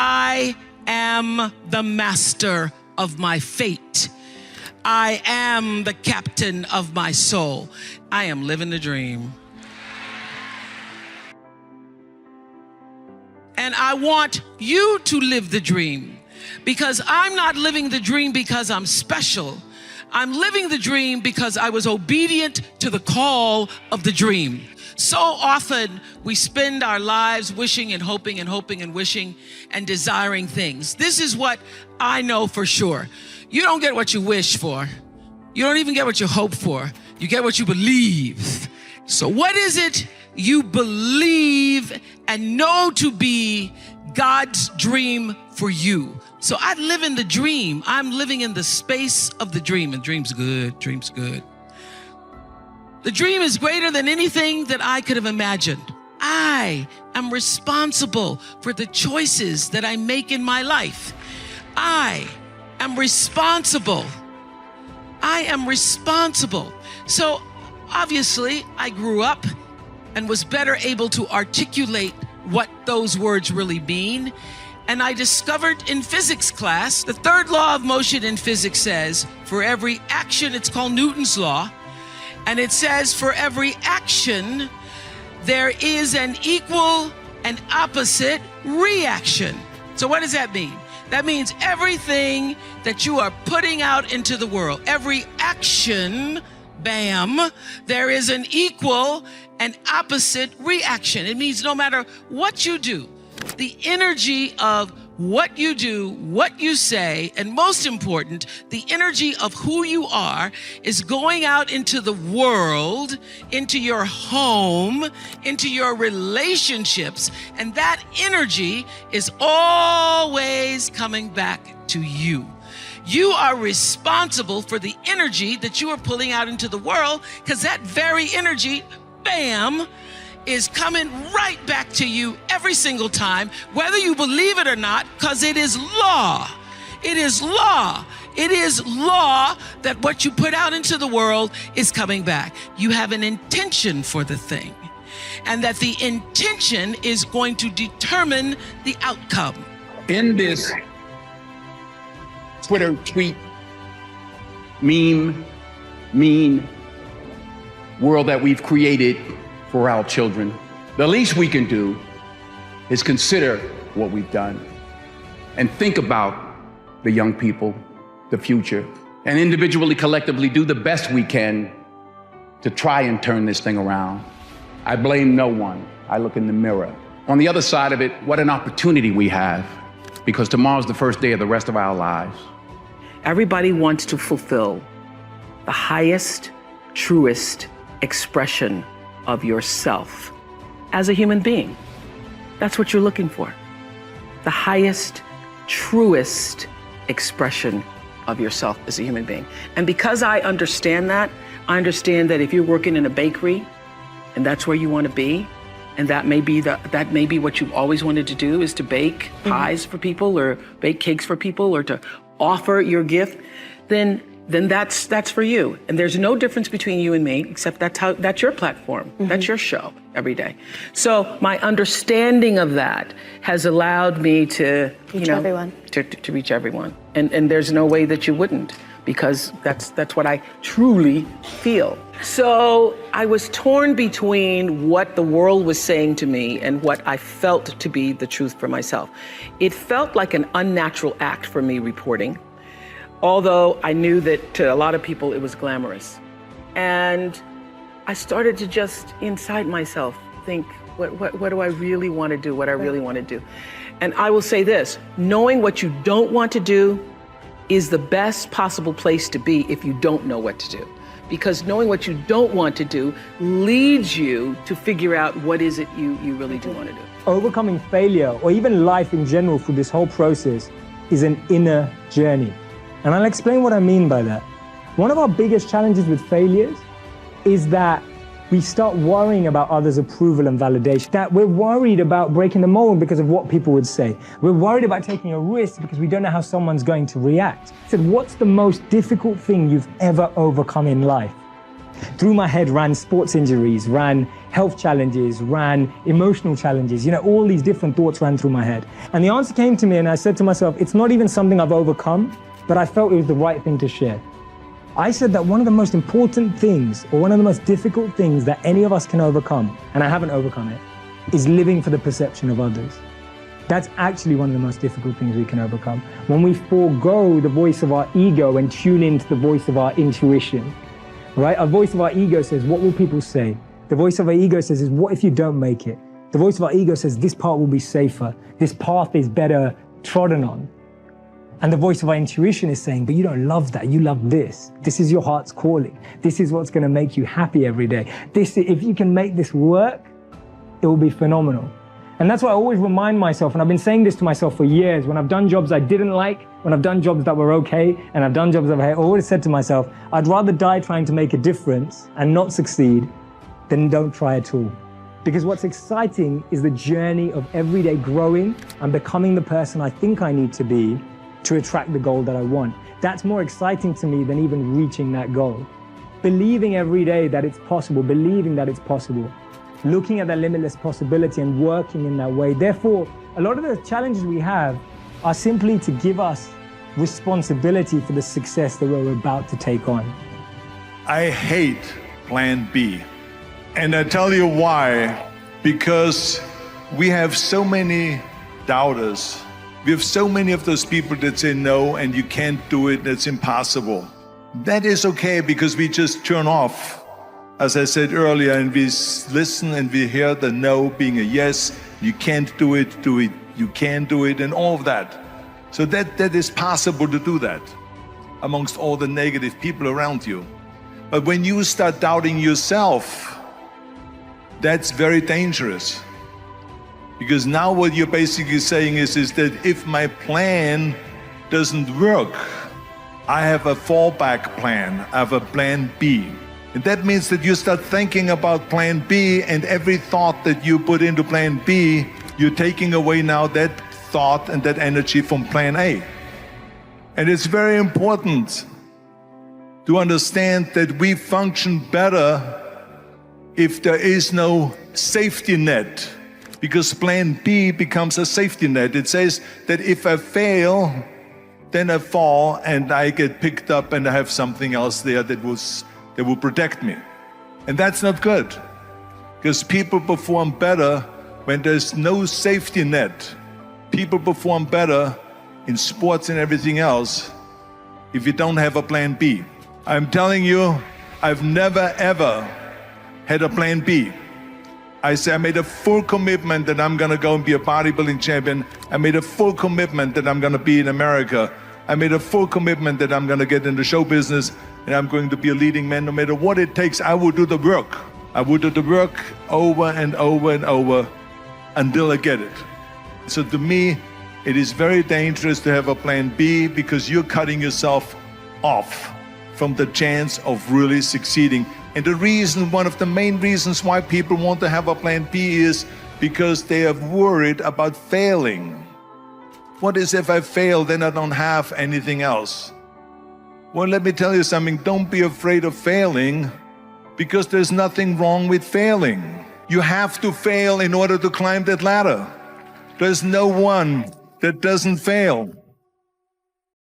I am the master of my fate. I am the captain of my soul. I am living the dream. And I want you to live the dream, because I'm not living the dream because I'm special. I'm living the dream because I was obedient to the call of the dream. So often we spend our lives wishing and hoping and hoping and wishing and desiring things. This is what I know for sure. You don't get what you wish for. You don't even get what you hope for. You get what you believe. So what is it you believe and know to be God's dream for you? So I live in the dream. I'm living in the space of the dream, and dream's good, dream's good. The dream is greater than anything that I could have imagined. I am responsible for the choices that I make in my life. I am responsible. I am responsible. So obviously I grew up and was better able to articulate what those words really mean. And I discovered in physics class, the third law of motion in physics says, for every action, it's called Newton's law, and it says for every action, there is an equal and opposite reaction. So what does that mean? That means everything that you are putting out into the world, every action, bam, there is an equal and opposite reaction. It means no matter what you do, the energy of what you do, what you say, and most important, the energy of who you are is going out into the world, into your home, into your relationships, and that energy is always coming back to you. You are responsible for the energy that you are pulling out into the world, because that very energy, bam, is coming right back to you every single time, whether you believe it or not, because it is law. It is law. It is law that what you put out into the world is coming back. You have an intention for the thing, and that the intention is going to determine the outcome. In this Twitter tweet, mean world that we've created for our children, the least we can do is consider what we've done and think about the young people, the future, and individually, collectively do the best we can to try and turn this thing around. I blame no one. I look in the mirror. On the other side of it, what an opportunity we have, because tomorrow's the first day of the rest of our lives. Everybody wants to fulfill the highest, truest expression of yourself as a human being. That's what you're looking for. The highest, truest expression of yourself as a human being. And because I understand that if you're working in a bakery and that's where you want to be, and that may be what you've always wanted to do, is to bake pies for people or bake cakes for people or to offer your gift, then that's for you. And there's no difference between you and me, except that's your platform. That's your show every day. So my understanding of that has allowed me to reach everyone. To reach everyone. And there's no way that you wouldn't, because that's what I truly feel. So I was torn between what the world was saying to me and what I felt to be the truth for myself. It felt like an unnatural act for me reporting, although I knew that to a lot of people it was glamorous. And I started to just inside myself think, what do I really want to do, what I really want to do. And I will say this, knowing what you don't want to do is the best possible place to be if you don't know what to do. Because knowing what you don't want to do leads you to figure out what is it you really do want to do. Overcoming failure, or even life in general through this whole process, is an inner journey. And I'll explain what I mean by that. One of our biggest challenges with failures is that we start worrying about others' approval and validation. That we're worried about breaking the mold because of what people would say. We're worried about taking a risk because we don't know how someone's going to react. I said, what's the most difficult thing you've ever overcome in life? Through my head ran sports injuries, ran health challenges, ran emotional challenges. All these different thoughts ran through my head. And the answer came to me, and I said to myself, it's not even something I've overcome, but I felt it was the right thing to share. I said that one of the most important things, or one of the most difficult things that any of us can overcome, and I haven't overcome it, is living for the perception of others. That's actually one of the most difficult things we can overcome. When we forego the voice of our ego and tune into the voice of our intuition, right? Our voice of our ego says, what will people say? The voice of our ego says, what if you don't make it? The voice of our ego says, this part will be safer. This path is better trodden on. And the voice of our intuition is saying, but you don't love that, you love this. This is your heart's calling. This is what's gonna make you happy every day. If you can make this work, it will be phenomenal. And that's why I always remind myself, and I've been saying this to myself for years, when I've done jobs I didn't like, when I've done jobs that were okay, and I've done jobs that I always said to myself, I'd rather die trying to make a difference and not succeed than don't try at all. Because what's exciting is the journey of every day growing and becoming the person I think I need to be to attract the goal that I want. That's more exciting to me than even reaching that goal. Believing every day that it's possible, believing that it's possible, looking at that limitless possibility and working in that way. Therefore, a lot of the challenges we have are simply to give us responsibility for the success that we're about to take on. I hate plan B. And I tell you why. Because we have so many doubters. We have so many of those people that say no and you can't do it, that's impossible. That is okay because we just turn off, as I said earlier, and we listen and we hear the no being a yes. You can't do it, you can do it, and all of that. So that is possible to do that amongst all the negative people around you. But when you start doubting yourself, that's very dangerous. Because now what you're basically saying is that if my plan doesn't work, I have a fallback plan, I have a plan B. And that means that you start thinking about plan B, and every thought that you put into plan B, you're taking away now that thought and that energy from plan A. And it's very important to understand that we function better if there is no safety net, because plan B becomes a safety net. It says that if I fail, then I fall and I get picked up and I have something else there that will protect me. And that's not good, because people perform better when there's no safety net. People perform better in sports and everything else if you don't have a plan B. I'm telling you, I've never ever had a plan B. I made a full commitment that I'm gonna go and be a bodybuilding champion. I made a full commitment that I'm gonna be in America. I made a full commitment that I'm gonna get into show business and I'm going to be a leading man. No matter what it takes, I will do the work. I will do the work over and over and over until I get it. So to me, it is very dangerous to have a plan B, because you're cutting yourself off from the chance of really succeeding. And the reason, one of the main reasons why people want to have a plan B is because they are worried about failing. What is if I fail, then I don't have anything else? Well, let me tell you something, don't be afraid of failing, because there's nothing wrong with failing. You have to fail in order to climb that ladder. There's no one that doesn't fail.